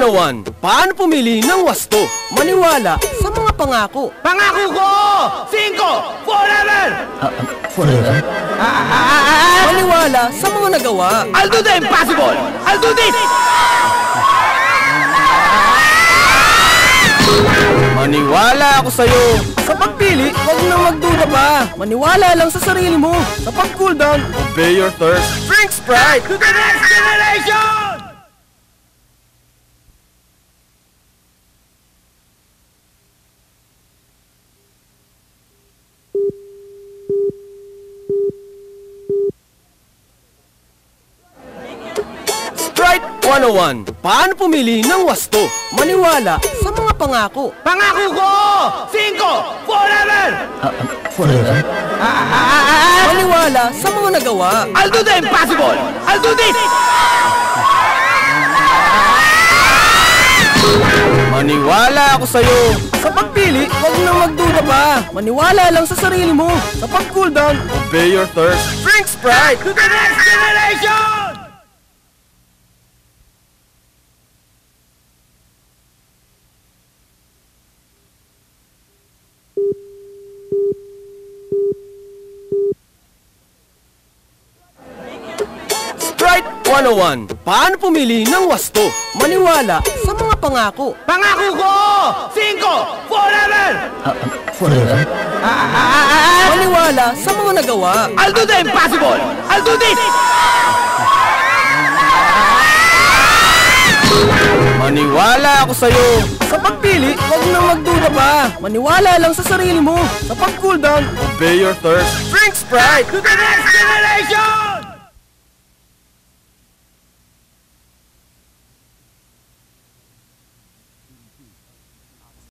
101. Paano pumili ng wasto? Maniwala sa mga pangako. Pangako ko! 5! Forever! Forever? Maniwala sa mga nagawa. I'll do the impossible! I'll do this! Maniwala ako sa'yo. Sa pagpili, huwag na magduda pa. Maniwala lang sa sarili mo. Sa pag-cool down, obey your thirst. Drink Sprite! To the next generation! Sprite 101. Paano pumili ng wasto? Maniwala sa mga pangako. Pangako ko! 5! Forever! Forever? Maniwala sa mga nagawa. I'll do the impossible! I'll do this! Maniwala ako sa'yo. Sa pagpili, huwag na magduda pa. Maniwala lang sa sarili mo. Sa pag-cool down, obey your thirst. Drink Sprite! To the next generation! Sprite 101. Paano pumili ng wasto? Maniwala sa mga pangako. Pangako ko! 5! Forever! Forever? Maniwala sa mga nagawa. I'll do the impossible! I'll do this! Maniwala ako sa'yo. Sa pagpili, huwag na magduda pa. Maniwala lang sa sarili mo. Sa pag-cool down, obey your thirst. Drink Sprite! To the next generation!